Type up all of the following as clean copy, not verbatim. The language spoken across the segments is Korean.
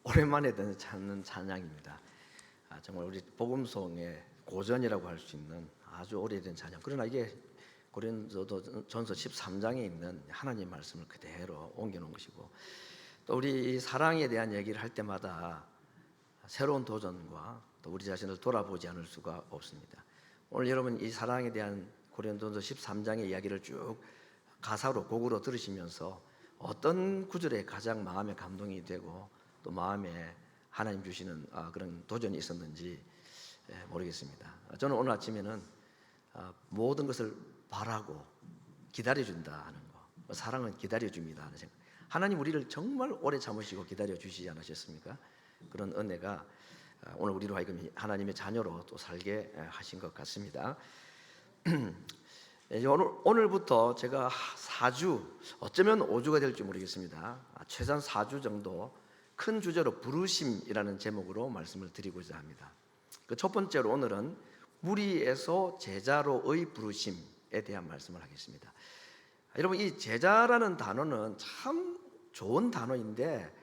오랜만에 듣는 찬양입니다. 정말 우리 복음송의 고전이라고 할 수 있는 아주 오래된 찬양. 그러나 이게 고린도전서 13장에 있는 하나님 말씀을 그대로 옮겨놓은 것이고, 또 우리 이 사랑에 대한 얘기를 할 때마다 새로운 도전과 또 우리 자신을 돌아보지 않을 수가 없습니다. 오늘 여러분 이 사랑에 대한 고린도전서 13장의 이야기를 쭉 가사로 곡으로 들으시면서 어떤 구절에 가장 마음에 감동이 되고 또 마음에 하나님 주시는 그런 도전이 있었는지 모르겠습니다. 저는 오늘 아침에는 모든 것을 바라고 기다려준다 하는 거, 사랑은 기다려줍니다 하는 생각. 하나님 우리를 정말 오래 참으시고 기다려주시지 않으셨습니까? 그런 은혜가 오늘 우리로 하여금 하나님의 자녀로 또 살게 하신 것 같습니다. 오늘부터 제가 4주, 어쩌면 5주가 될지 모르겠습니다. 최소한 4주 정도 큰 주제로 부르심이라는 제목으로 말씀을 드리고자 합니다. 그 첫 번째로 오늘은 무리에서 제자로의 부르심에 대한 말씀을 하겠습니다. 여러분, 이 제자라는 단어는 참 좋은 단어인데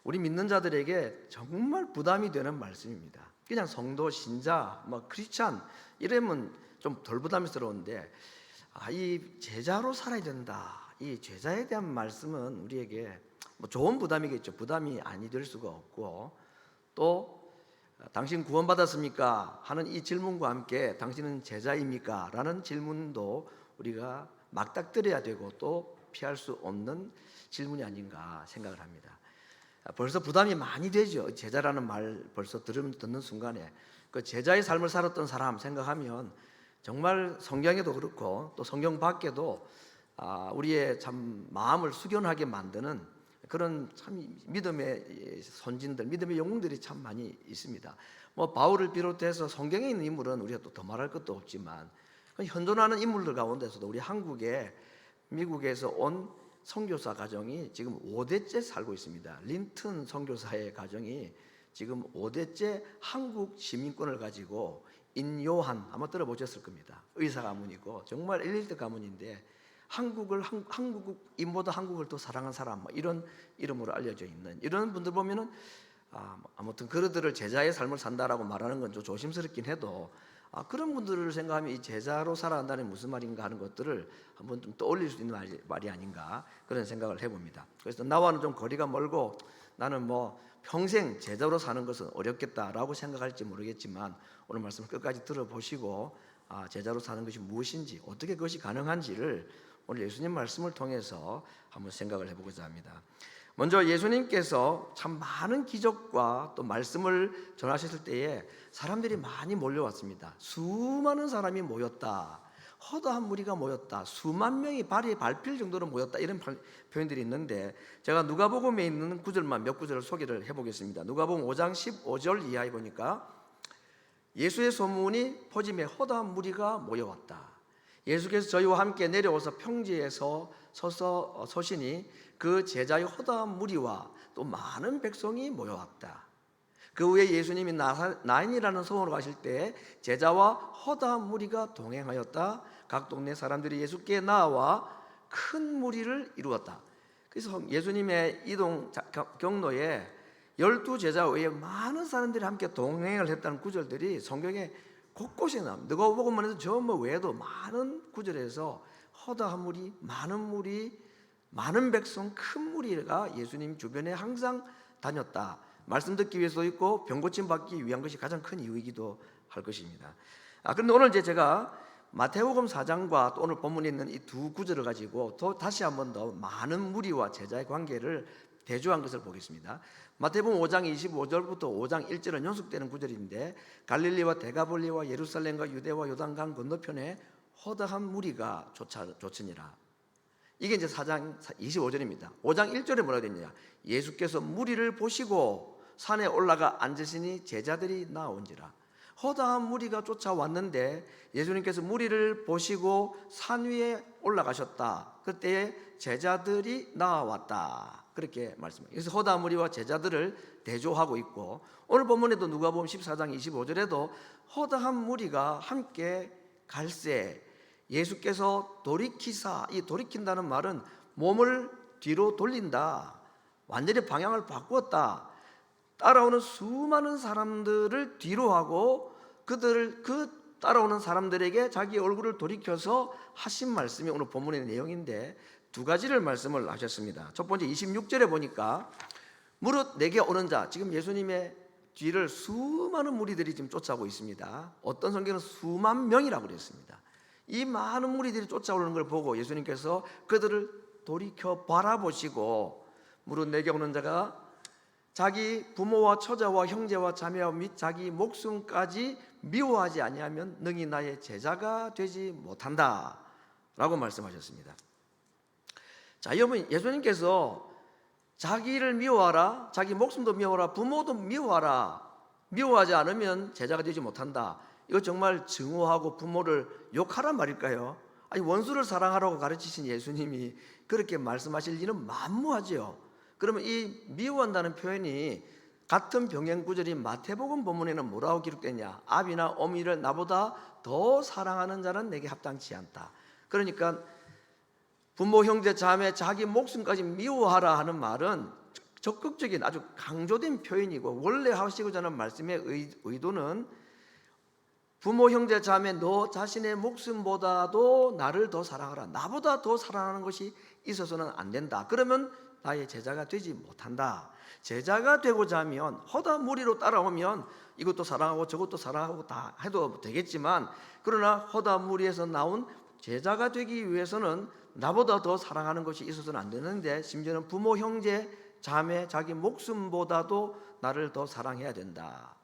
우리 믿는 자들에게 정말 부담이 되는 말씀입니다. 그냥 성도, 신자, 크리스찬 이러면 좀 덜 부담스러운데 이 제자로 살아야 된다, 이 제자에 대한 말씀은 우리에게 좋은 부담이겠죠. 부담이 아니 될 수가 없고, 또 당신 구원받았습니까? 하는 이 질문과 함께 당신은 제자입니까? 라는 질문도 우리가 맞닥뜨려야 되고 또 피할 수 없는 질문이 아닌가 생각을 합니다. 벌써 부담이 많이 되죠. 제자라는 말 벌써 듣는 순간에 그 제자의 삶을 살았던 사람 생각하면 정말 성경에도 그렇고 또 성경 밖에도 우리의 참 마음을 숙연하게 만드는 그런 참 믿음의 선진들, 믿음의 영웅들이 참 많이 있습니다. 바울을 비롯해서 성경에 있는 인물은 우리가 또 더 말할 것도 없지만 현존하는 인물들 가운데서도 우리 미국에서 온 선교사 가정이 지금 5대째 살고 있습니다. 린튼 선교사의 가정이 지금 5대째 한국 시민권을 가지고 인요한, 아마 들어보셨을 겁니다. 의사 가문이고 정말 엘리트 가문인데 한국인보다 한국을 더 사랑한 사람, 이런 이름으로 알려져 있는 이런 분들 보면은 아무튼 그들을 제자의 삶을 산다라고 말하는 건 좀 조심스럽긴 해도 그런 분들을 생각하면 이 제자로 살아간다는 무슨 말인가 하는 것들을 한번 좀 떠올릴 수 있는 말이 아닌가 그런 생각을 해봅니다. 그래서 나와는 좀 거리가 멀고 나는 평생 제자로 사는 것은 어렵겠다라고 생각할지 모르겠지만 오늘 말씀을 끝까지 들어보시고 제자로 사는 것이 무엇인지, 어떻게 그것이 가능한지를 오늘 예수님 말씀을 통해서 한번 생각을 해보고자 합니다. 먼저 예수님께서 참 많은 기적과 또 말씀을 전하셨을 때에 사람들이 많이 몰려왔습니다. 수많은 사람이 모였다, 허다한 무리가 모였다, 수만 명이 발이 밟힐 정도로 모였다, 이런 표현들이 있는데 제가 누가복음에 있는 구절만 몇 구절을 소개를 해보겠습니다. 누가복음 5장 15절 이하에 보니까 예수의 소문이 퍼짐에 허다한 무리가 모여왔다. 예수께서 저희와 함께 내려와서 평지에서 서시니 그 제자의 허다한 무리와 또 많은 백성이 모여왔다. 그 후에 예수님이 나인이라는 성으로 가실 때 제자와 허다한 무리가 동행하였다. 각 동네 사람들이 예수께 나와 큰 무리를 이루었다. 그래서 예수님의 이동 경로에 12제자 외에 많은 사람들이 함께 동행을 했다는 구절들이 성경에 곳곳에 나옵니다. 누가복음만 해도 저 외에도 많은 구절에서 허다한 무리, 많은 백성, 큰 무리가 예수님 주변에 항상 다녔다. 말씀 듣기 위해서도 있고 병 고침 받기 위한 것이 가장 큰 이유이기도 할 것입니다. 그런데 오늘 제가 마태복음 4장과 또 오늘 본문에 있는 이 두 구절을 가지고 또 다시 한번 더 많은 무리와 제자의 관계를 대조한 것을 보겠습니다. 마태복음 5장 25절부터 5장 1절은 연속되는 구절인데 갈릴리와 데가볼리와 예루살렘과 유대와 요단강 건너편에 허다한 무리가 쫓으니라. 이게 이제 4장 25절입니다. 5장 1절에 뭐라고 되느냐? 예수께서 무리를 보시고 산에 올라가 앉으시니 제자들이 나온지라. 허다한 무리가 쫓아왔는데 예수님께서 무리를 보시고 산 위에 올라가셨다. 그때 제자들이 나왔다. 그렇게 말씀해요. 그래서 허다한 무리와 제자들을 대조하고 있고, 오늘 본문에도 누가복음 14장 25절에도 허다한 무리가 함께 갈새 예수께서 돌이키사, 이 돌이킨다는 말은 몸을 뒤로 돌린다, 완전히 방향을 바꾸었다, 따라오는 수많은 사람들을 뒤로하고 그 따라오는 사람들에게 자기 얼굴을 돌이켜서 하신 말씀이 오늘 본문의 내용인데, 두 가지를 말씀을 하셨습니다. 첫 번째 26절에 보니까 무릇 내게 오는 자, 지금 예수님의 뒤를 수많은 무리들이 지금 쫓아오고 있습니다. 어떤 성경은 수만 명이라고 그랬습니다. 이 많은 무리들이 쫓아오는 걸 보고 예수님께서 그들을 돌이켜 바라보시고, 무릇 내게 오는 자가 자기 부모와 처자와 형제와 자매와 및 자기 목숨까지 미워하지 아니하면 능히 나의 제자가 되지 못한다 라고 말씀하셨습니다. 자, 여러분, 예수님께서 자기를 미워하라, 자기 목숨도 미워하라, 부모도 미워하라, 미워하지 않으면 제자가 되지 못한다, 이거 정말 증오하고 부모를 욕하란 말일까요? 아니, 원수를 사랑하라고 가르치신 예수님이 그렇게 말씀하실 리는 만무하죠. 그러면 이 미워한다는 표현이 같은 병행 구절인 마태복음 본문에는 뭐라고 기록되냐? 아비나 어미를 나보다 더 사랑하는 자는 내게 합당치 않다. 그러니까 부모, 형제, 자매, 자기 목숨까지 미워하라 하는 말은 적극적인 아주 강조된 표현이고, 원래 하시고자 하는 말씀의 의도는 부모, 형제, 자매, 너 자신의 목숨보다도 나를 더 사랑하라, 나보다 더 사랑하는 것이 있어서는 안 된다. 그러면 나의 제자가 되지 못한다. 제자가 되고자 하면 허다 무리로 따라오면 이것도 사랑하고 저것도 사랑하고 다 해도 되겠지만, 그러나 허다 무리에서 나온 제자가 되기 위해서는 나보다 더 사랑하는 것이 있어서는 안 되는데, 심지어는 부모, 형제, 자매, 자기 목숨보다도 나를 더 사랑해야 된다.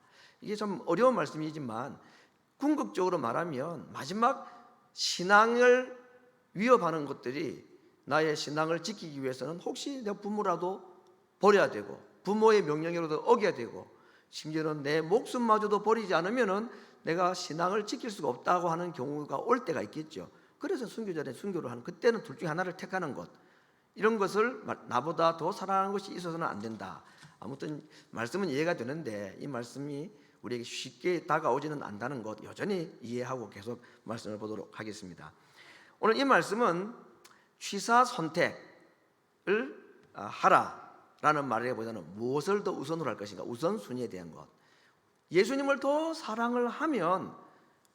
이게 좀 어려운 말씀이지만 궁극적으로 말하면 마지막 신앙을 위협하는 것들이, 나의 신앙을 지키기 위해서는 혹시 내 부모라도 버려야 되고, 부모의 명령이라도 어겨야 되고, 심지어는 내 목숨마저도 버리지 않으면은 내가 신앙을 지킬 수가 없다고 하는 경우가 올 때가 있겠죠. 그래서 순교자는 순교를 하는, 그때는 둘 중에 하나를 택하는 것, 이런 것을 나보다 더 사랑하는 것이 있어서는 안 된다. 아무튼 말씀은 이해가 되는데 이 말씀이 우리에게 쉽게 다가오지는 않다는 것 여전히 이해하고 계속 말씀을 보도록 하겠습니다. 오늘 이 말씀은 취사 선택을 하라라는 말에보다는 무엇을 더 우선으로 할 것인가, 우선순위에 대한 것. 예수님을 더 사랑을 하면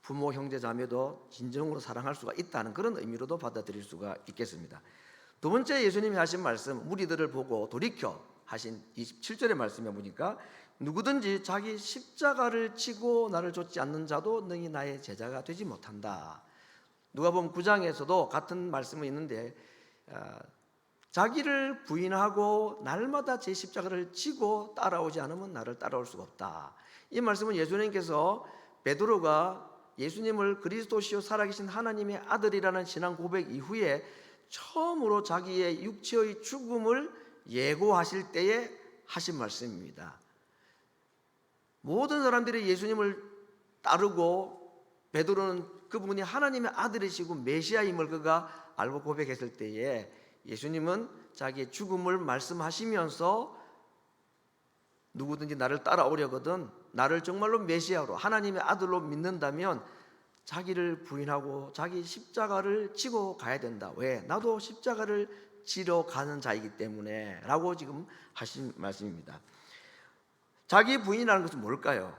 부모, 형제, 자매도 진정으로 사랑할 수가 있다는 그런 의미로도 받아들일 수가 있겠습니다. 두 번째 예수님이 하신 말씀, 무리들을 보고 돌이켜 하신 27절의 말씀에 보니까 누구든지 자기 십자가를 지고 나를 좇지 않는 자도 능히 나의 제자가 되지 못한다. 누가복음 9장에서도 같은 말씀이 있는데, 자기를 부인하고 날마다 제 십자가를 지고 따라오지 않으면 나를 따라올 수가 없다. 이 말씀은 예수님께서 베드로가 예수님을 그리스도시요 살아계신 하나님의 아들이라는 신앙 고백 이후에 처음으로 자기의 육체의 죽음을 예고하실 때에 하신 말씀입니다. 모든 사람들이 예수님을 따르고 베드로는 그분이 하나님의 아들이시고 메시아임을 그가 알고 고백했을 때에 예수님은 자기의 죽음을 말씀하시면서 누구든지 나를 따라오려거든 나를 정말로 메시아로 하나님의 아들로 믿는다면 자기를 부인하고 자기 십자가를 지고 가야 된다. 왜? 나도 십자가를 지러 가는 자이기 때문에 라고 지금 하신 말씀입니다. 자기 부인이라는 것은 뭘까요?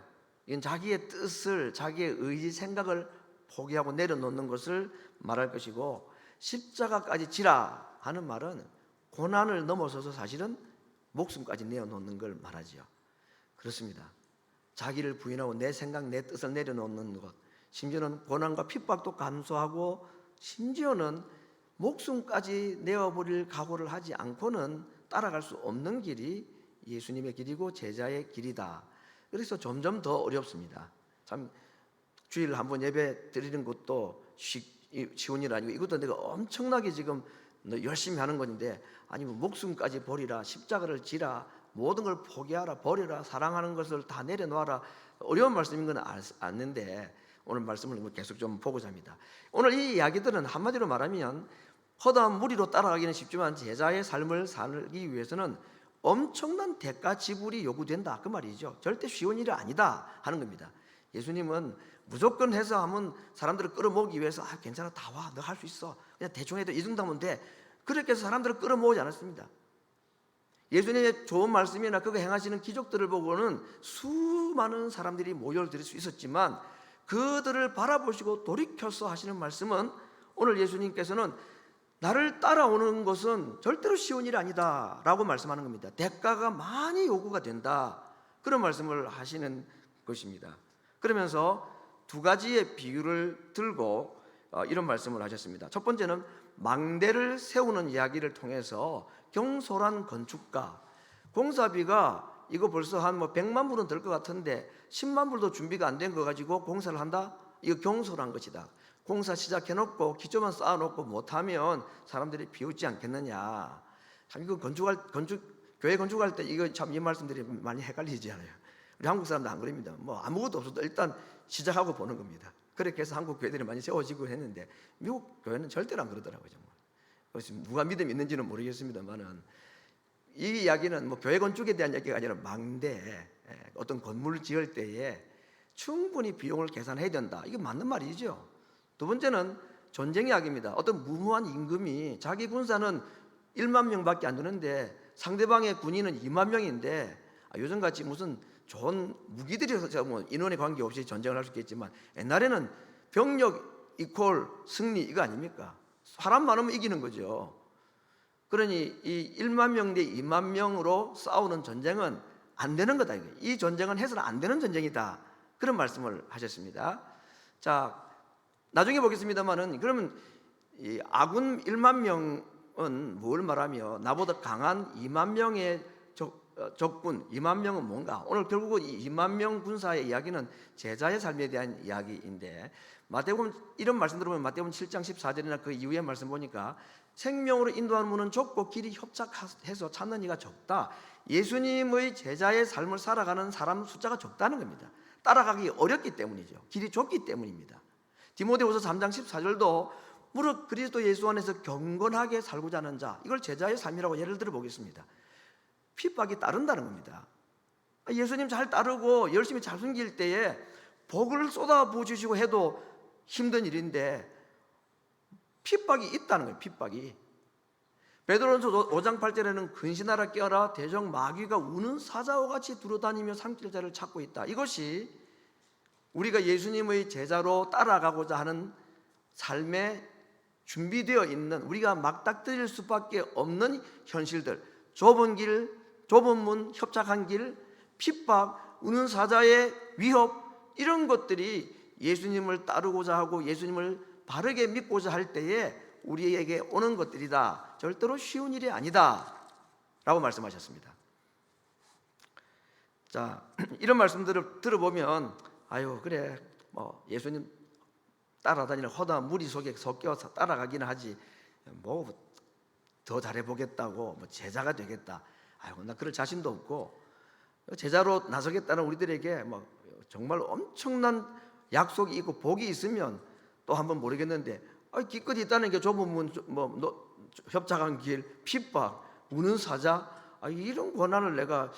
이건 자기의 뜻을, 자기의 의지, 생각을 포기하고 내려놓는 것을 말할 것이고, 십자가까지 지라 하는 말은 고난을 넘어서서 사실은 목숨까지 내어놓는 걸 말하지요. 그렇습니다. 자기를 부인하고 내 생각, 내 뜻을 내려놓는 것, 심지어는 고난과 핍박도 감수하고 심지어는 목숨까지 내어버릴 각오를 하지 않고는 따라갈 수 없는 길이 예수님의 길이고 제자의 길이다. 그래서 점점 더 어렵습니다. 참 주일 한번 예배 드리는 것도 쉬운 일 아니고, 이것도 내가 엄청나게 지금 열심히 하는 건데, 아니면 목숨까지 버리라, 십자가를 지라, 모든 걸 포기하라, 버려라, 사랑하는 것을 다 내려놓아라, 어려운 말씀인 건 아는데 오늘 말씀을 계속 좀 보고자 합니다. 오늘 이 이야기들은 한마디로 말하면 허다한 무리로 따라가기는 쉽지만 제자의 삶을 살기 위해서는 엄청난 대가 지불이 요구된다, 그 말이죠. 절대 쉬운 일이 아니다 하는 겁니다. 예수님은 무조건 해서 하면 사람들을 끌어모으기 위해서 괜찮아, 다 와, 너 할 수 있어, 그냥 대충 해도 이 정도 하면 돼, 그렇게 해서 사람들을 끌어모으지 않았습니다. 예수님의 좋은 말씀이나 그가 행하시는 기적들을 보고는 수많은 사람들이 모여들 수 있었지만 그들을 바라보시고 돌이켜서 하시는 말씀은 오늘 예수님께서는 나를 따라오는 것은 절대로 쉬운 일이 아니다 라고 말씀하는 겁니다. 대가가 많이 요구가 된다, 그런 말씀을 하시는 것입니다. 그러면서 두 가지의 비유를 들고 이런 말씀을 하셨습니다. 첫 번째는 망대를 세우는 이야기를 통해서 경솔한 건축가, 공사비가 이거 벌써 한 100만 불은 들 것 같은데 10만 불도 준비가 안 된 거 가지고 공사를 한다? 이거 경솔한 것이다. 공사 시작해놓고 기초만 쌓아놓고 못하면 사람들이 비웃지 않겠느냐. 참 이거 교회 건축할 때 이거 참 이 말씀들이 많이 헷갈리지 않아요? 우리 한국 사람들 안 그럽니다. 뭐 아무것도 없어도 일단 시작하고 보는 겁니다. 그렇게 해서 한국 교회들이 많이 세워지고 했는데 미국 교회는 절대로 안 그러더라고요. 누가 믿음이 있는지는 모르겠습니다만은 이 이야기는 뭐 교회 건축에 대한 이야기가 아니라 망대, 어떤 건물을 지을 때에 충분히 비용을 계산해야 된다. 이게 맞는 말이죠. 두 번째는 전쟁 이야기입니다. 어떤 무모한 임금이 자기 군사는 1만 명밖에 안 되는데 상대방의 군인은 2만 명인데 요즘같이 무슨 좋은 무기들이 있어서 뭐 인원에 관계없이 전쟁을 할 수 있겠지만 옛날에는 병력 이퀄 승리 이거 아닙니까? 사람 많으면 이기는 거죠. 그러니 이 1만 명 대 2만 명으로 싸우는 전쟁은 안 되는 거다. 이 전쟁은 해서는 안 되는 전쟁이다. 그런 말씀을 하셨습니다. 자, 나중에 보겠습니다만은 그러면 이 아군 1만 명은 뭘 말하며 나보다 강한 2만 명의 적군 2만 명은 뭔가? 오늘 결국은 이 2만 명 군사의 이야기는 제자의 삶에 대한 이야기인데 마태복음 이런 말씀 들어보면 마태복음 7장 14절이나 그 이후의 말씀 보니까 생명으로 인도하는 문은 좁고 길이 협착해서 찾는 이가 적다. 예수님의 제자의 삶을 살아가는 사람 숫자가 적다는 겁니다. 따라가기 어렵기 때문이죠. 길이 좁기 때문입니다. 디모데후서 3장 14절도 무릇 그리스도 예수 안에서 경건하게 살고자 하는 자, 이걸 제자의 삶이라고 예를 들어 보겠습니다. 핍박이 따른다는 겁니다. 예수님 잘 따르고 열심히 잘 숨길 때에 복을 쏟아부어 주시고 해도 힘든 일인데 핍박이 있다는 거예요. 핍박이. 베드로전서 5장 8절에는 근신하라 깨어라 대적 마귀가 우는 사자와 같이 두루다니며 삼킬 자를 찾고 있다. 이것이 우리가 예수님의 제자로 따라가고자 하는 삶에 준비되어 있는, 우리가 맞닥뜨릴 수밖에 없는 현실들, 좁은 길, 좁은 문, 협착한 길, 핍박, 우는 사자의 위협, 이런 것들이 예수님을 따르고자 하고 예수님을 바르게 믿고자 할 때에 우리에게 오는 것들이다. 절대로 쉬운 일이 아니다 라고 말씀하셨습니다. 자, 이런 말씀들을 들어보면 아유 그래 뭐 예수님 따라다니는 허다한 무리 속에 섞여서 따라가기는 하지 뭐 더 잘해보겠다고 뭐 제자가 되겠다, 아이고 나 그럴 자신도 없고 제자로 나서겠다는 우리들에게 뭐 정말 엄청난 약속이 있고 복이 있으면 또 한번 모르겠는데 기껏 있다는 게 좁은 문, 협착한 길, 핍박, 우는 사자, 이런 권한을 내가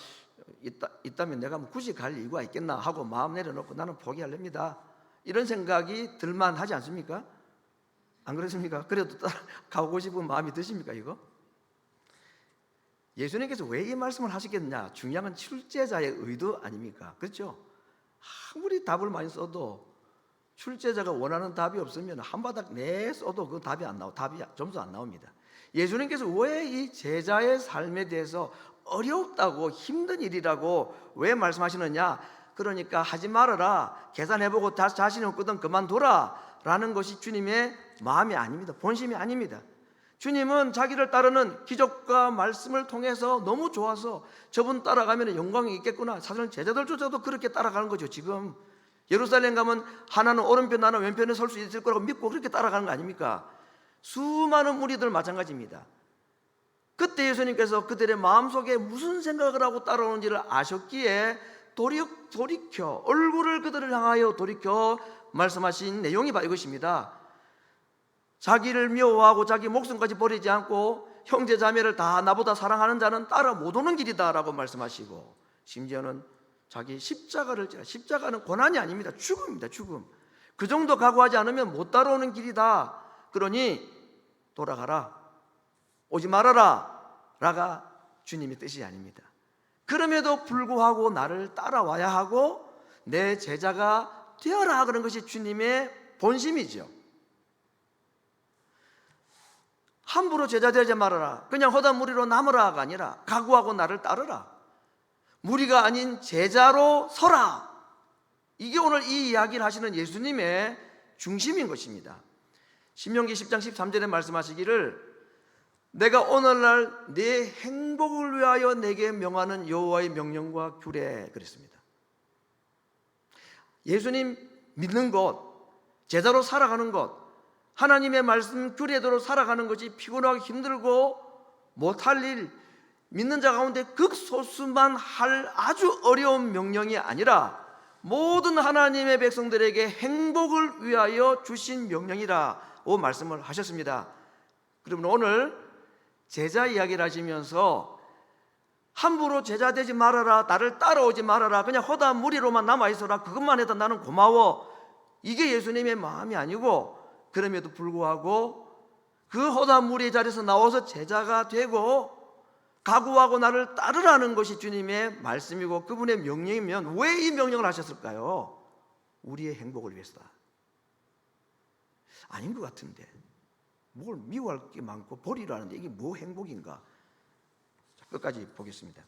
있다면 내가 뭐 굳이 갈 이유가 있겠나 하고 마음 내려놓고 나는 포기하렵니다. 이런 생각이 들만 하지 않습니까? 안 그렇습니까? 그래도 가고 싶은 마음이 드십니까 이거? 예수님께서 왜 이 말씀을 하시겠냐? 중요한 건 출제자의 의도 아닙니까? 그렇죠? 아무리 답을 많이 써도 출제자가 원하는 답이 없으면 한 바닥 내 써도 그 답이 안 나오, 답이 점수 안 나옵니다. 예수님께서 왜 이 제자의 삶에 대해서 어렵다고 힘든 일이라고 왜 말씀하시느냐? 그러니까 하지 말아라, 계산해보고 자신이 없거든 그만둬라 라는 것이 주님의 마음이 아닙니다. 본심이 아닙니다. 주님은 자기를 따르는 기적과 말씀을 통해서 너무 좋아서 저분 따라가면 영광이 있겠구나, 사실은 제자들조차도 그렇게 따라가는 거죠. 지금 예루살렘 가면 하나는 오른편 하나는 왼편에 설 수 있을 거라고 믿고 그렇게 따라가는 거 아닙니까? 수많은 무리들 마찬가지입니다. 그때 예수님께서 그들의 마음속에 무슨 생각을 하고 따라오는지를 아셨기에 돌이켜 얼굴을 그들을 향하여 돌이켜 말씀하신 내용이 바로 이것입니다. 자기를 미워하고 자기 목숨까지 버리지 않고 형제 자매를 다 나보다 사랑하는 자는 따라 못 오는 길이다 라고 말씀하시고, 심지어는 자기 십자가를 지라, 십자가는 고난이 아닙니다. 죽음입니다. 죽음. 그 정도 각오하지 않으면 못 따라오는 길이다. 그러니 돌아가라, 오지 말아라 라가 주님의 뜻이 아닙니다. 그럼에도 불구하고 나를 따라와야 하고 내 제자가 되어라, 그런 것이 주님의 본심이죠. 함부로 제자 되지 말아라, 그냥 허다 무리로 남으라가 아니라 각오하고 나를 따르라, 무리가 아닌 제자로 서라. 이게 오늘 이 이야기를 하시는 예수님의 중심인 것입니다. 신명기 10장 13절에 말씀하시기를 내가 오늘날 네 행복을 위하여 내게 명하는 여호와의 명령과 규례, 그랬습니다. 예수님 믿는 것, 제자로 살아가는 것, 하나님의 말씀 규례대로 살아가는 것이 피곤하고 힘들고 못할 일, 믿는 자 가운데 극소수만 할 아주 어려운 명령이 아니라 모든 하나님의 백성들에게 행복을 위하여 주신 명령이라고 말씀을 하셨습니다. 그러면 오늘 제자 이야기를 하시면서 함부로 제자 되지 말아라, 나를 따라오지 말아라, 그냥 허다 무리로만 남아있어라, 그것만 해도 나는 고마워, 이게 예수님의 마음이 아니고, 그럼에도 불구하고 그 허다 무리의 자리에서 나와서 제자가 되고 각오하고 나를 따르라는 것이 주님의 말씀이고 그분의 명령이면 왜 이 명령을 하셨을까요? 우리의 행복을 위해서다. 아닌 것 같은데 뭘 미워할 게 많고 버리라는데 이게 뭐 행복인가? 끝까지 보겠습니다.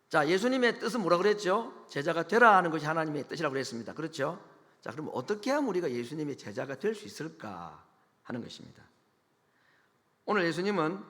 자, 예수님의 뜻은 뭐라 그랬죠? 제자가 되라 하는 것이 하나님의 뜻이라고 그랬습니다. 그렇죠? 자, 그럼 어떻게 하면 우리가 예수님의 제자가 될 수 있을까 하는 것입니다. 오늘 예수님은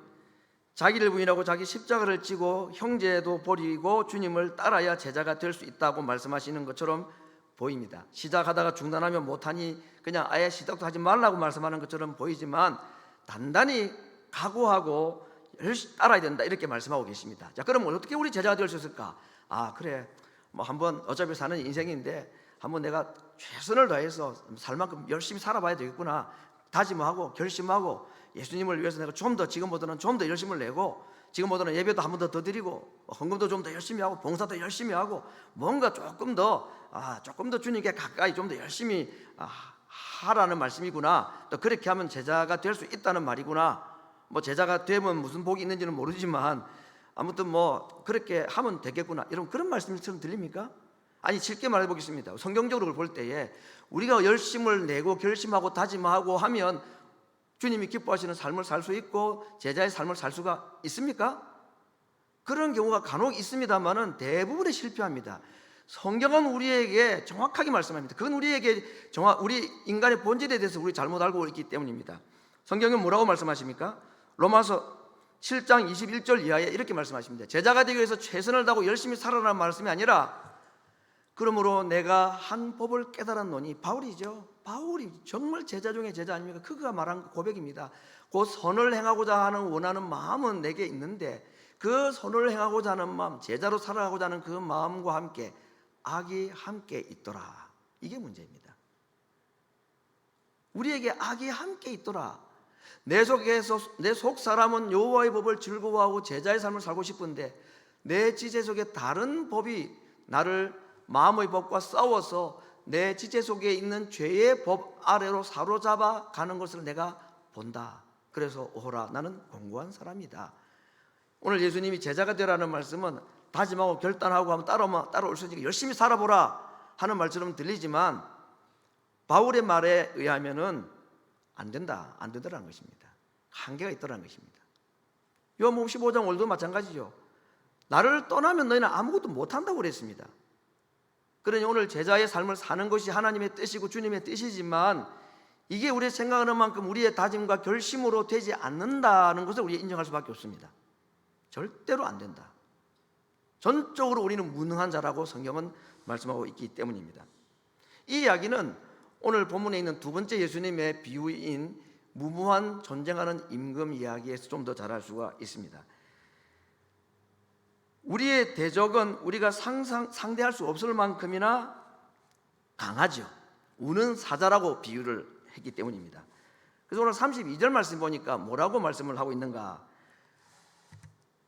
자기를 부인하고 자기 십자가를 지고 형제도 버리고 주님을 따라야 제자가 될 수 있다고 말씀하시는 것처럼 보입니다. 시작하다가 중단하면 못하니 그냥 아예 시작도 하지 말라고 말씀하는 것처럼 보이지만 단단히 각오하고 열심히 따라야 된다, 이렇게 말씀하고 계십니다. 자, 그럼 어떻게 우리 제자가 될 수 있을까? 아, 그래, 뭐 한번 어차피 사는 인생인데 한번 내가 최선을 다해서 살 만큼 열심히 살아봐야 되겠구나 다짐하고 결심하고 예수님을 위해서 내가 좀 더, 지금보다는 좀 더 열심을 내고 지금보다는 예배도 한 번 더 드리고 헌금도 좀 더 열심히 하고 봉사도 열심히 하고 뭔가 조금 더 주님께 가까이 좀 더 열심히 하라는 말씀이구나, 또 그렇게 하면 제자가 될 수 있다는 말이구나. 뭐 제자가 되면 무슨 복이 있는지는 모르지만 아무튼 뭐 그렇게 하면 되겠구나, 이런 그런 말씀처럼 들립니까? 아니, 쉽게 말해 보겠습니다. 성경적으로 볼 때에 우리가 열심을 내고 결심하고 다짐하고 하면 주님이 기뻐하시는 삶을 살 수 있고 제자의 삶을 살 수가 있습니까? 그런 경우가 간혹 있습니다만은 대부분에 실패합니다. 성경은 우리에게 정확하게 말씀합니다. 그건 우리 인간의 본질에 대해서 우리 잘못 알고 있기 때문입니다. 성경은 뭐라고 말씀하십니까? 로마서 7장 21절 이하에 이렇게 말씀하십니다. 제자가 되기 위해서 최선을 다하고 열심히 살아라는 말씀이 아니라 그러므로 내가 한 법을 깨달았노니, 바울이죠. 바울이 정말 제자 중에 제자 아닙니까? 그가 말한 고백입니다. 곧 선을 행하고자 하는 원하는 마음은 내게 있는데 그 선을 행하고자 하는 마음, 제자로 살아가고자 하는 그 마음과 함께 악이 함께 있더라. 이게 문제입니다. 우리에게 악이 함께 있더라. 내 속 사람은 여호와의 법을 즐거워하고 제자의 삶을 살고 싶은데 내 지체 속에 다른 법이 나를 마음의 법과 싸워서 내 지체 속에 있는 죄의 법 아래로 사로잡아 가는 것을 내가 본다. 그래서 오호라, 나는 공고한 사람이다. 오늘 예수님이 제자가 되라는 말씀은 다짐하고 결단하고 하면 따라올 수 있으니까 열심히 살아보라 하는 말처럼 들리지만 바울의 말에 의하면은 안 된다라는 것입니다. 한계가 있더라는 것입니다. 요한복음 15장 오늘도 마찬가지죠. 나를 떠나면 너희는 아무것도 못한다고 그랬습니다. 그러니 오늘 제자의 삶을 사는 것이 하나님의 뜻이고 주님의 뜻이지만 이게 우리가 생각하는 만큼 우리의 다짐과 결심으로 되지 않는다는 것을 우리가 인정할 수밖에 없습니다. 절대로 안 된다. 전적으로 우리는 무능한 자라고 성경은 말씀하고 있기 때문입니다. 이 이야기는 오늘 본문에 있는 두 번째 예수님의 비유인 무모한 전쟁하는 임금 이야기에서 좀 더 잘 알 수가 있습니다. 우리의 대적은 우리가 상대할 수 없을 만큼이나 강하죠. 우는 사자라고 비유를 했기 때문입니다. 그래서 오늘 32절 말씀 보니까 뭐라고 말씀을 하고 있는가?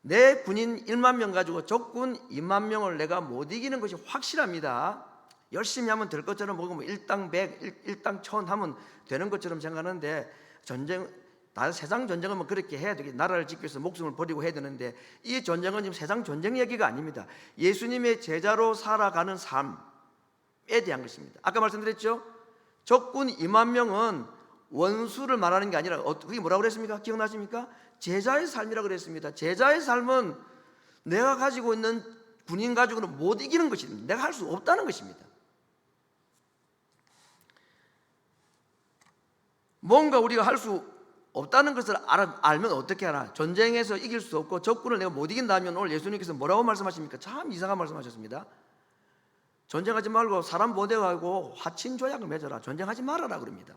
내 군인 1만 명 가지고 적군 2만 명을 내가 못 이기는 것이 확실합니다. 열심히 하면 될 것처럼 보고 뭐 일당 100, 일당 1000 하면 되는 것처럼 생각하는데 전쟁 다 세상 전쟁은 뭐 그렇게 해야 되겠, 나라를 지키기 위해서 목숨을 버리고 해야 되는데, 이 전쟁은 지금 세상 전쟁 얘기가 아닙니다. 예수님의 제자로 살아가는 삶에 대한 것입니다. 아까 말씀드렸죠? 적군 2만 명은 원수를 말하는 게 아니라 그게 뭐라고 그랬습니까? 기억나십니까? 제자의 삶이라고 그랬습니다. 제자의 삶은 내가 가지고 있는 군인 가지고는 못 이기는 것입니다. 내가 할 수 없다는 것입니다. 뭔가 우리가 할 수 없다는 것을 알면 어떻게 하나? 전쟁에서 이길 수 없고 적군을 내가 못 이긴다면 오늘 예수님께서 뭐라고 말씀하십니까? 참 이상한 말씀하셨습니다. 전쟁하지 말고 사람 보내가지고 화친 조약을 맺어라. 전쟁하지 말아라 그럽니다.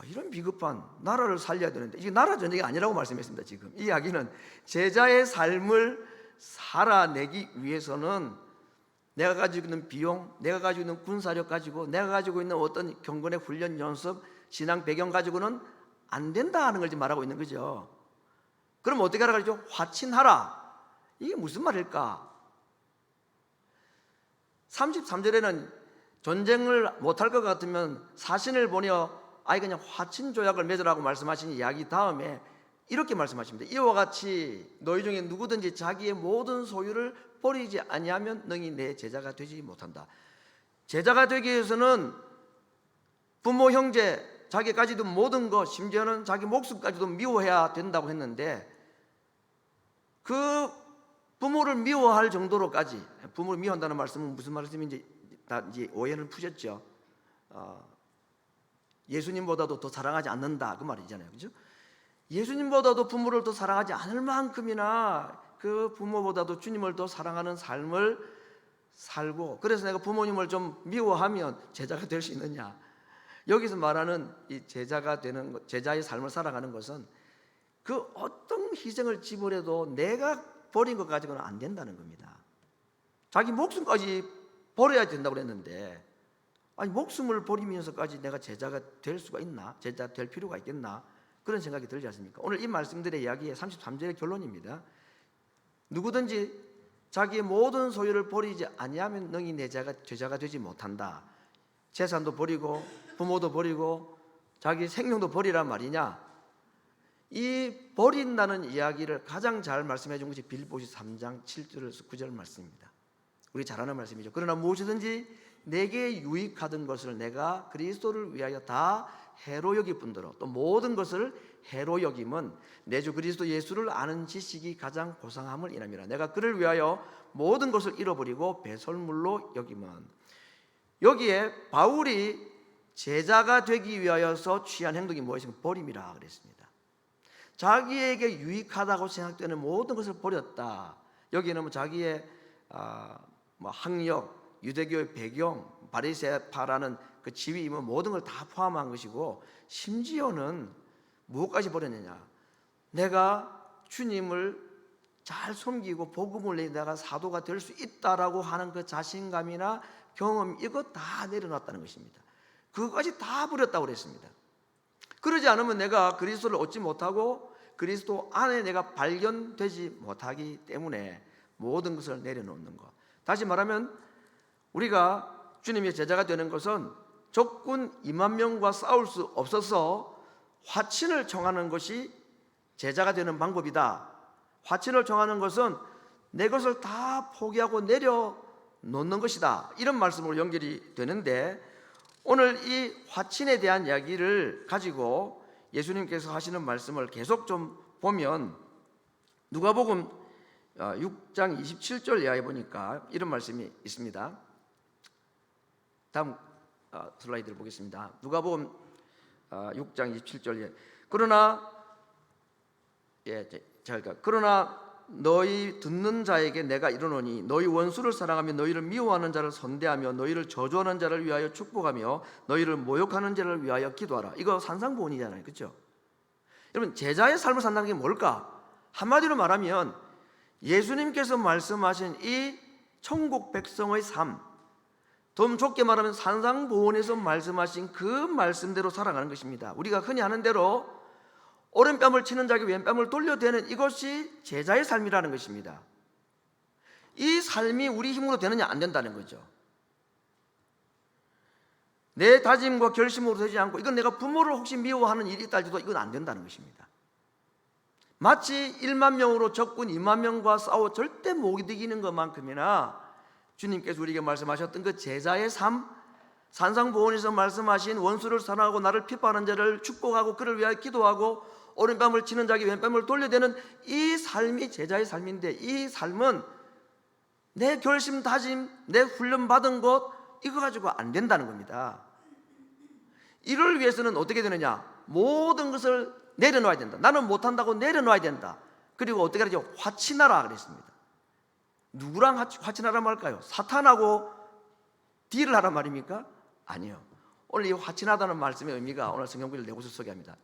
이런 비겁한, 나라를 살려야 되는데 이게 나라 전쟁이 아니라고 말씀했습니다. 지금 이 이야기는 제자의 삶을 살아내기 위해서는 내가 가지고 있는 비용, 내가 가지고 있는 군사력 가지고, 내가 가지고 있는 어떤 경건의 훈련 연습, 신앙 배경 가지고는 안 된다 하는 걸 지금 말하고 있는 거죠. 그럼 어떻게 하라 그러죠? 화친하라. 이게 무슨 말일까? 33절에는 전쟁을 못할 것 같으면 사신을 보내어 그냥 화친 조약을 맺으라고 말씀하신 이야기 다음에 이렇게 말씀하십니다. 이와 같이 너희 중에 누구든지 자기의 모든 소유를 버리지 아니하면 너희 내 제자가 되지 못한다. 제자가 되기 위해서는 부모, 형제, 자기 가지도 모든 것, 심지어는 자기 목숨까지도 미워해야 된다고 했는데, 그 부모를 미워할 정도로까지, 부모를 미워한다는 말씀은 무슨 말씀인지 이제 오해를 푸셨죠. 예수님보다도 더 사랑하지 않는다 그 말이잖아요, 그렇죠? 예수님보다도 부모를 더 사랑하지 않을 만큼이나 그 부모보다도 주님을 더 사랑하는 삶을 살고, 그래서 내가 부모님을 좀 미워하면 제자가 될 수 있느냐? 여기서 말하는 이 제자가 되는 것, 제자의 삶을 살아가는 것은 그 어떤 희생을 지불해도 내가 버린 것 가지고는 안 된다는 겁니다. 자기 목숨까지 버려야 된다고 그랬는데, 목숨을 버리면서까지 내가 제자가 될 수가 있나? 제자 될 필요가 있겠나? 그런 생각이 들지 않습니까? 오늘 이 말씀들의 이야기의 33절의 결론입니다. 누구든지 자기의 모든 소유를 버리지 아니하면 너희 내 제자가 되지 못한다. 재산도 버리고 부모도 버리고 자기 생명도 버리란 말이냐? 이 버린다는 이야기를 가장 잘 말씀해 준 것이 빌립보서 3장 7절에서 9절 말씀입니다. 우리 잘 아는 말씀이죠. 그러나 무엇이든지 내게 유익하던 것을 내가 그리스도를 위하여 다 해로 여길 뿐더러 또 모든 것을 해로 여김은 내 주 그리스도 예수를 아는 지식이 가장 고상함을 인함이라. 내가 그를 위하여 모든 것을 잃어버리고 배설물로 여김은. 여기에 바울이 제자가 되기 위하여서 취한 행동이 무엇이면 버림이라 그랬습니다. 자기에게 유익하다고 생각되는 모든 것을 버렸다. 여기에는 뭐 자기의 학력, 유대교의 배경, 바리새파라는 그 지위, 모든 걸 다 포함한 것이고, 심지어는 무엇까지 버렸느냐? 내가 주님을 잘 섬기고 복음을 내가 내가 사도가 될 수 있다라고 하는 그 자신감이나 경험, 이것 다 내려놨다는 것입니다. 그것까지 다 버렸다고 그랬습니다. 그러지 않으면 내가 그리스도를 얻지 못하고 그리스도 안에 내가 발견되지 못하기 때문에 모든 것을 내려놓는 것. 다시 말하면 우리가 주님의 제자가 되는 것은 적군 2만 명과 싸울 수 없어서 화친을 청하는 것이 제자가 되는 방법이다. 화친을 청하는 것은 내 것을 다 포기하고 내려놓는 것이다. 이런 말씀으로 연결이 되는데, 오늘 이 화친에 대한 이야기를 가지고 예수님께서 하시는 말씀을 계속 좀 보면 누가복음 6장 27절 이하에 보니까 이런 말씀이 있습니다. 다음 슬라이드를 보겠습니다. 누가복음 6장 27절에 그러나 너희 듣는 자에게 내가 이르노니 너희 원수를 사랑하며 너희를 미워하는 자를 선대하며 너희를 저주하는 자를 위하여 축복하며 너희를 모욕하는 자를 위하여 기도하라. 이거 산상보훈이잖아요, 그렇죠? 여러분, 제자의 삶을 산다는 게 뭘까? 한마디로 말하면 예수님께서 말씀하신 이 천국 백성의 삶, 좀 좁게 말하면 산상보훈에서 말씀하신 그 말씀대로 살아가는 것입니다. 우리가 흔히 하는 대로 오른뺨을 치는 자에게 왼뺨을 돌려대는 이것이 제자의 삶이라는 것입니다. 이 삶이 우리 힘으로 되느냐 안 된다는 거죠. 내 다짐과 결심으로 되지 않고, 이건 내가 부모를 혹시 미워하는 일이 있다 할지라도 이건 안 된다는 것입니다. 마치 1만 명으로 적군 2만 명과 싸워 절대 못 이기는 것만큼이나 주님께서 우리에게 말씀하셨던 그 제자의 삶, 산상보훈에서 말씀하신 원수를 사랑하고 나를 핍박하는 자를 축복하고 그를 위하여 기도하고 오른뺨을 치는 자에게 왼뺨을 돌려대는 이 삶이 제자의 삶인데, 이 삶은 내 결심, 다짐, 내 훈련받은 것 이거 가지고 안 된다는 겁니다. 이를 위해서는 어떻게 되느냐? 모든 것을 내려놓아야 된다. 나는 못한다고 내려놓아야 된다. 그리고 어떻게 하죠? 화친하라 그랬습니다. 누구랑 화친하라 말까요? 사탄하고 딜을 하란 말입니까? 아니요. 오늘 이 화친하다는 말씀의 의미가 오늘 성경구절 네 곳을 소개합니다.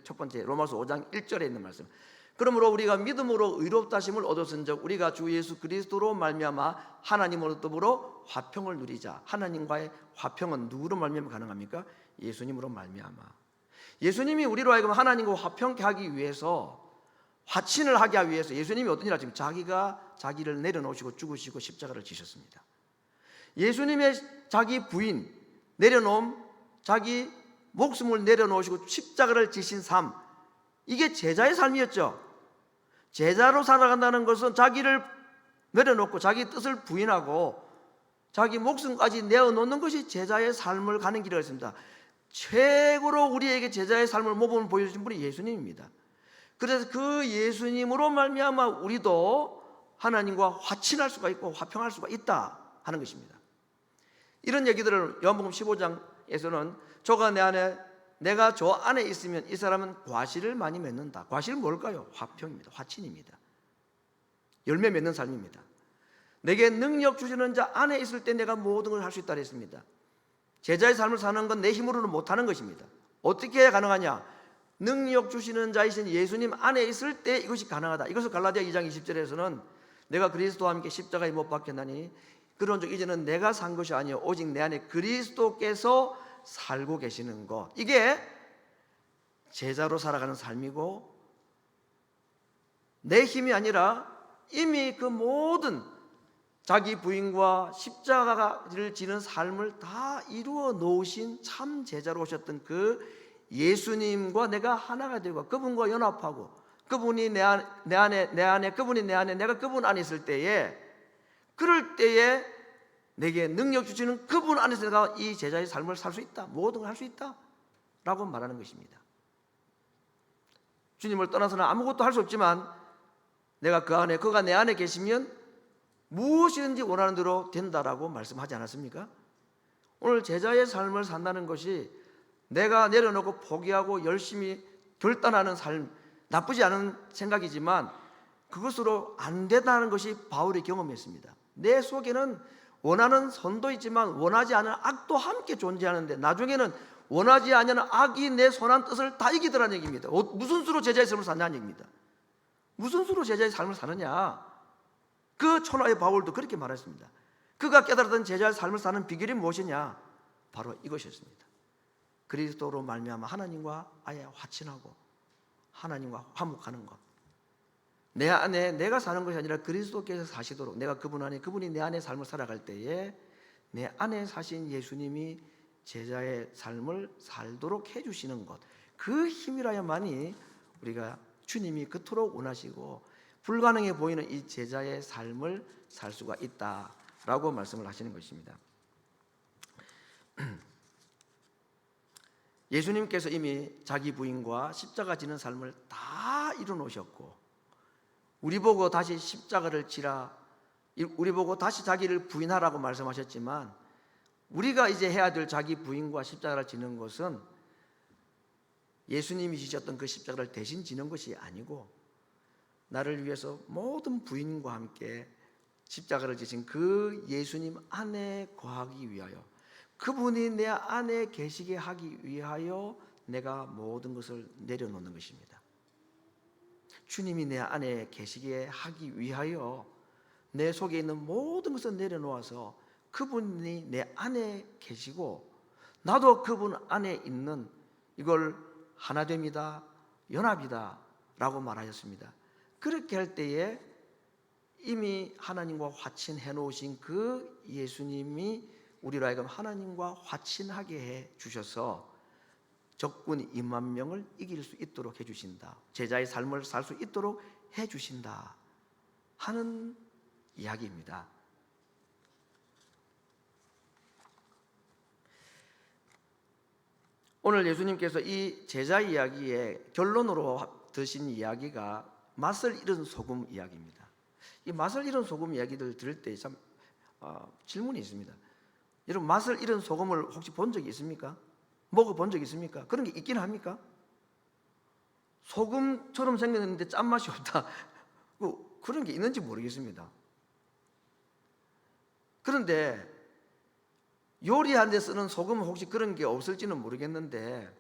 첫 번째 로마서 5장 1절에 있는 말씀. 그러므로 우리가 믿음으로 의롭다심을 얻었은즉 우리가 주 예수 그리스도로 말미암아 하나님으로 더불어 화평을 누리자. 하나님과의 화평은 누구로 말미암아 가능합니까? 예수님으로 말미암아. 예수님이 우리로 하여금 하나님과 화평케 하기 위해서, 화친을 하기 위해서 예수님이 어떤 일을 하십니까? 자기가 자기를 내려놓으시고 죽으시고 십자가를 지셨습니다. 예수님의 자기 부인 내려놓음, 자기 목숨을 내려놓으시고 십자가를 지신 삶, 이게 제자의 삶이었죠. 제자로 살아간다는 것은 자기를 내려놓고 자기 뜻을 부인하고 자기 목숨까지 내어놓는 것이 제자의 삶을 가는 길이었습니다. 최고로 우리에게 제자의 삶을 모범을 보여주신 분이 예수님입니다. 그래서 그 예수님으로 말미암아 우리도 하나님과 화친할 수가 있고 화평할 수가 있다 하는 것입니다. 이런 얘기들을 요한복음 15장에서는 저가 내 안에, 내가 저 안에 있으면 이 사람은 과실을 많이 맺는다. 과실은 뭘까요? 화평입니다. 화친입니다. 열매 맺는 삶입니다. 내게 능력 주시는 자 안에 있을 때 내가 모든 걸 할 수 있다 그랬습니다. 제자의 삶을 사는 건 내 힘으로는 못하는 것입니다. 어떻게 해야 가능하냐? 능력 주시는 자이신 예수님 안에 있을 때 이것이 가능하다. 이것을 갈라디아 2장 20절에서는 내가 그리스도와 함께 십자가에 못 박혔나니 그런즉 이제는 내가 산 것이 아니요 오직 내 안에 그리스도께서 살고 계시는 것, 이게 제자로 살아가는 삶이고, 내 힘이 아니라 이미 그 모든 자기 부인과 십자가를 지는 삶을 다 이루어 놓으신 참 제자로 오셨던 그 예수님과 내가 하나가 되고 그분과 연합하고 그분이 내 안에 그분이 내 안에 내가 그분 안에 있을 때에, 그럴 때에 내게 능력 주시는 그분 안에서 내가 이 제자의 삶을 살 수 있다, 모든 걸 할 수 있다 라고 말하는 것입니다. 주님을 떠나서는 아무것도 할 수 없지만 내가 그 안에, 그가 내 안에 계시면 무엇이든지 원하는 대로 된다라고 말씀하지 않았습니까? 오늘 제자의 삶을 산다는 것이 내가 내려놓고 포기하고 열심히 결단하는 삶, 나쁘지 않은 생각이지만 그것으로 안 된다는 것이 바울이 경험했습니다. 내 속에는 원하는 선도 있지만 원하지 않은 악도 함께 존재하는데 나중에는 원하지 않는 악이 내 선한 뜻을 다 이기더라는 얘기입니다. 무슨 수로 제자의 삶을 사냐는 얘기입니다. 무슨 수로 제자의 삶을 사느냐? 그 천하의 바울도 그렇게 말했습니다. 그가 깨달았던 제자의 삶을 사는 비결이 무엇이냐? 바로 이것이었습니다. 그리스도로 말미암아 하나님과 아예 화친하고 하나님과 화목하는 것. 내 안에 내가 사는 것이 아니라 그리스도께서 사시도록, 내가 그분 안에, 그분이 내 안에 삶을 살아갈 때에 내 안에 사신 예수님이 제자의 삶을 살도록 해주시는 것, 그 힘이라야만이 우리가 주님이 그토록 원하시고 불가능해 보이는 이 제자의 삶을 살 수가 있다라고 말씀을 하시는 것입니다. 예수님께서 이미 자기 부인과 십자가 지는 삶을 다 이루어 놓으셨고, 우리 보고 다시 십자가를 지라, 우리 보고 다시 자기를 부인하라고 말씀하셨지만, 우리가 이제 해야 될 자기 부인과 십자가를 지는 것은 예수님이 지셨던 그 십자가를 대신 지는 것이 아니고, 나를 위해서 모든 부인과 함께 십자가를 지신 그 예수님 안에 거하기 위하여, 그분이 내 안에 계시게 하기 위하여 내가 모든 것을 내려놓는 것입니다. 주님이 내 안에 계시게 하기 위하여 내 속에 있는 모든 것을 내려놓아서 그분이 내 안에 계시고 나도 그분 안에 있는, 이걸 하나됨이다, 연합이다 라고 말하셨습니다. 그렇게 할 때에 이미 하나님과 화친해 놓으신 그 예수님이 우리로 하여금 하나님과 화친하게 해 주셔서 적군 2만 명을 이길 수 있도록 해 주신다. 제자의 삶을 살 수 있도록 해 주신다 하는 이야기입니다. 오늘 예수님께서 이 제자 이야기의 결론으로 드신 이야기가 맛을 잃은 소금 이야기입니다. 이 맛을 잃은 소금 이야기를 들을 때 참 질문이 있습니다. 여러분, 맛을 잃은 소금을 혹시 본 적이 있습니까? 먹어본 적 있습니까? 그런 게 있긴 합니까? 소금처럼 생겼는데 짠맛이 없다, 그런 게 있는지 모르겠습니다. 그런데 요리하는 데 쓰는 소금은 혹시 그런 게 없을지는 모르겠는데,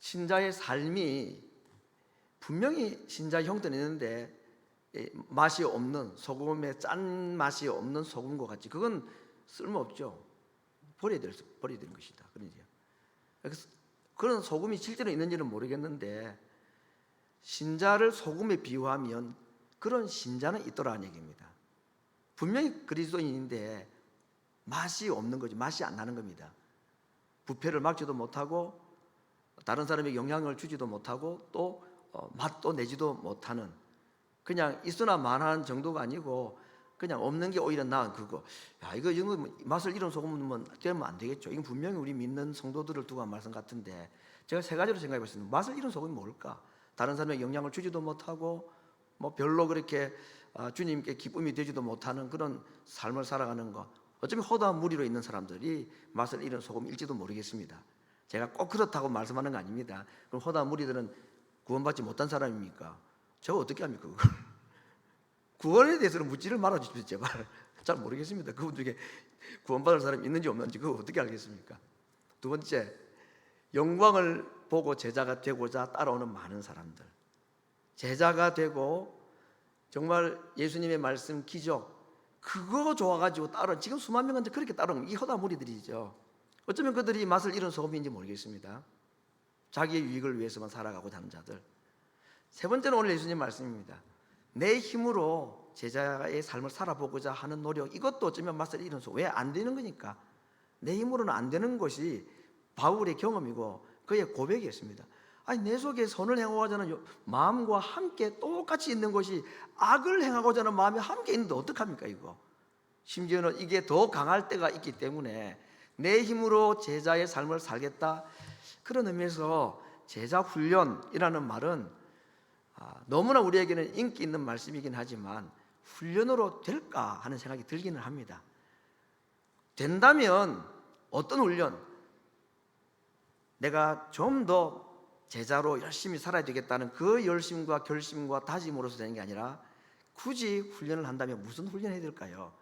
신자의 삶이 분명히 신자의 형태는 있는데 맛이 없는, 소금의 짠맛이 없는 소금과 같이 그건 쓸모없죠. 버려야 되는 것이다. 그래서 그런 소금이 실제로 있는지는 모르겠는데, 신자를 소금에 비유하면 그런 신자는 있더라는 얘기입니다. 분명히 그리스도인인데 맛이 없는 거지, 맛이 안 나는 겁니다. 부패를 막지도 못하고 다른 사람에게 영향을 주지도 못하고 또 맛도 내지도 못하는, 그냥 있으나 마나한 정도가 아니고 그냥 없는 게 오히려 나은 그거. 이거 맛을 잃은 소금은 되면 안 되겠죠. 이건 분명히 우리 믿는 성도들을 두고 한 말씀 같은데, 제가 세 가지로 생각해 봤습니다. 맛을 잃은 소금이 뭘까? 다른 사람에게 영향을 주지도 못하고 별로 그렇게 주님께 기쁨이 되지도 못하는 그런 삶을 살아가는 것. 어쩌면 허다한 무리로 있는 사람들이 맛을 잃은 소금일지도 모르겠습니다. 제가 꼭 그렇다고 말씀하는 거 아닙니다. 그럼 허다한 무리들은 구원받지 못한 사람입니까? 제가 어떻게 합니까 그걸? 구원에 대해서는 묻지를 말아주십시오 제발. 잘 모르겠습니다. 그분 중에 구원받을 사람이 있는지 없는지 그거 어떻게 알겠습니까? 두 번째, 영광을 보고 제자가 되고자 따라오는 많은 사람들. 제자가 되고 정말 예수님의 말씀, 기적 그거 좋아가지고 따라, 지금 수만 명한테 그렇게 따라오는 이 허다 무리들이죠. 어쩌면 그들이 맛을 잃은 소금인지 모르겠습니다. 자기의 유익을 위해서만 살아가고자 하는 자들. 세 번째는 오늘 예수님 말씀입니다. 내 힘으로 제자의 삶을 살아보고자 하는 노력, 이것도 어쩌면 맛을 잃은 소금. 왜 안 되는 거니까. 내 힘으로는 안 되는 것이 바울의 경험이고 그의 고백이었습니다. 내 속에 선을 행하고자 하는 마음과 함께 똑같이 있는 것이 악을 행하고자 하는 마음이 함께 있는데 어떡합니까 이거? 심지어는 이게 더 강할 때가 있기 때문에 내 힘으로 제자의 삶을 살겠다. 그런 의미에서 제자 훈련이라는 말은 너무나 우리에게는 인기 있는 말씀이긴 하지만 훈련으로 될까 하는 생각이 들기는 합니다. 된다면 어떤 훈련? 내가 좀 더 제자로 열심히 살아야 되겠다는 그 열심과 결심과 다짐으로서 되는 게 아니라, 굳이 훈련을 한다면 무슨 훈련을 해야 될까요?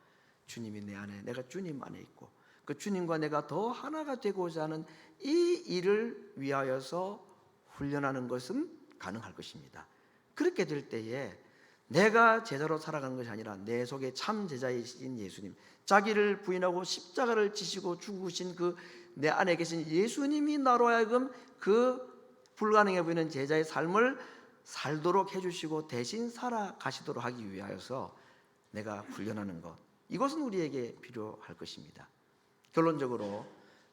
주님이 내 안에, 내가 주님 안에 있고 그 주님과 내가 더 하나가 되고자 하는 이 일을 위하여서 훈련하는 것은 가능할 것입니다. 그렇게 될 때에 내가 제자로 살아가는 것이 아니라 내 속에 참 제자이신 예수님, 자기를 부인하고 십자가를 지시고 죽으신 그 내 안에 계신 예수님이 나로 하여금 그 불가능해 보이는 제자의 삶을 살도록 해주시고 대신 살아가시도록 하기 위하여서 내가 훈련하는 것, 이것은 우리에게 필요할 것입니다. 결론적으로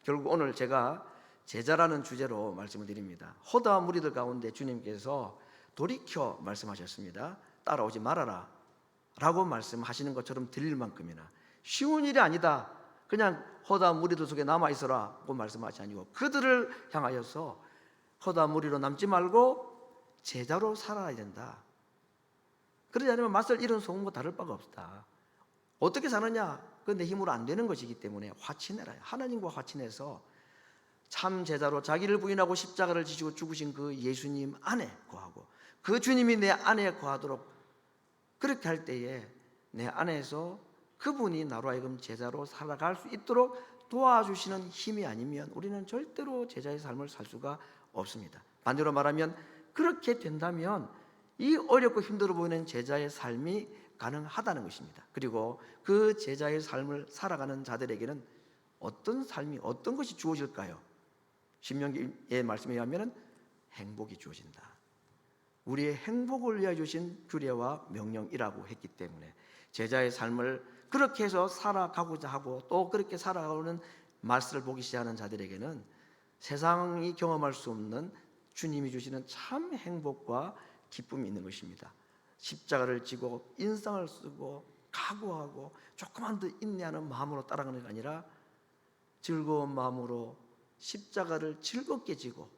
결국 오늘 제가 제자라는 주제로 말씀을 드립니다. 허다한 무리들 가운데 주님께서 돌이켜 말씀하셨습니다. 따라오지 말아라 라고 말씀하시는 것처럼 들릴 만큼이나 쉬운 일이 아니다. 그냥 허다한 무리들 속에 남아있어라고 말씀하지 아니고 그들을 향하여서 허다한 무리로 남지 말고 제자로 살아야 된다. 그러지 않으면 맛을 잃은 소금과 다를 바가 없다. 어떻게 사느냐? 그건 내 힘으로 안 되는 것이기 때문에 화친해라. 하나님과 화친해서 참 제자로 자기를 부인하고 십자가를 지시고 죽으신 그 예수님 안에 거하고 그 주님이 내 안에 거하도록, 그렇게 할 때에 내 안에서 그분이 나로 하여금 제자로 살아갈 수 있도록 도와주시는 힘이 아니면 우리는 절대로 제자의 삶을 살 수가 없습니다. 반대로 말하면 그렇게 된다면 이 어렵고 힘들어 보이는 제자의 삶이 가능하다는 것입니다. 그리고 그 제자의 삶을 살아가는 자들에게는 어떤 삶이, 어떤 것이 주어질까요? 신명기의 말씀에 의하면 행복이 주어진다. 우리의 행복을 위하여 주신 규례와 명령이라고 했기 때문에 제자의 삶을 그렇게 해서 살아가고자 하고 또 그렇게 살아가는 말씀을 보기 시작하는 자들에게는 세상이 경험할 수 없는 주님이 주시는 참 행복과 기쁨이 있는 것입니다. 십자가를 지고 인상을 쓰고 각오하고 조금만 더 인내하는 마음으로 따라가는 게 아니라 즐거운 마음으로 십자가를 즐겁게 지고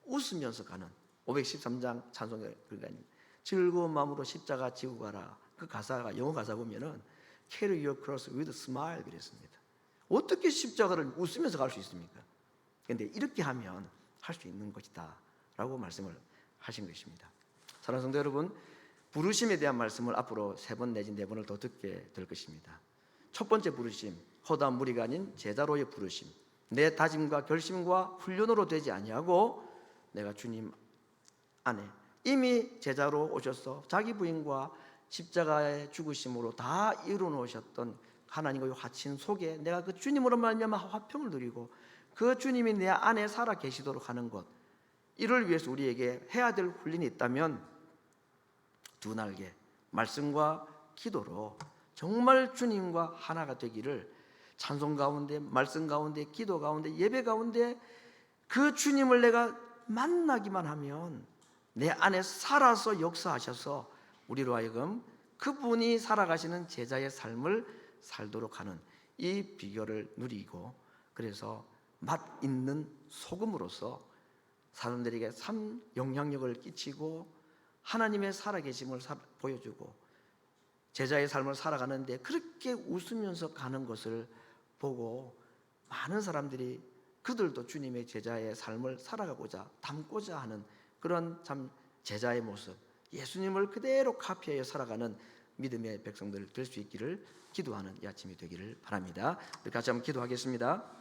웃으면서 가는 513장 찬송의 그러니까 즐거운 마음으로 십자가 지고 가라. 그 가사가 영어 가사 보면은 Carry your cross with a smile 그랬습니다. 어떻게 십자가를 웃으면서 갈 수 있습니까? 그런데 이렇게 하면 할 수 있는 것이다 라고 말씀을 하신 것입니다. 사랑하는 성도 여러분, 부르심에 대한 말씀을 앞으로 3번 내지 4번을 더 듣게 될 것입니다. 첫 번째 부르심, 허다한 무리가 아닌 제자로의 부르심. 내 다짐과 결심과 훈련으로 되지 아니하고 내가 주님 안에 이미 제자로 오셔서 자기 부인과 십자가의 죽으심으로 다 이루어 놓으셨던 하나님과의 화친 속에 내가 그 주님으로 말미암아 화평을 누리고 그 주님이 내 안에 살아 계시도록 하는 것, 이를 위해서 우리에게 해야 될 훈련이 있다면 두 날개, 말씀과 기도로 정말 주님과 하나가 되기를 찬송 가운데, 말씀 가운데, 기도 가운데, 예배 가운데 그 주님을 내가 만나기만 하면 내 안에 살아서 역사하셔서 우리로 하여금 그분이 살아가시는 제자의 삶을 살도록 하는 이 비결을 누리고, 그래서 맛 있는 소금으로서 사람들에게 참 영향력을 끼치고 하나님의 살아계심을 보여주고 제자의 삶을 살아가는데 그렇게 웃으면서 가는 것을 보고 많은 사람들이 그들도 주님의 제자의 삶을 살아가고자 담고자 하는 그런 참 제자의 모습, 예수님을 그대로 카피하여 살아가는 믿음의 백성들 될 수 있기를 기도하는 이 아침이 되기를 바랍니다. 우리 같이 한번 기도하겠습니다.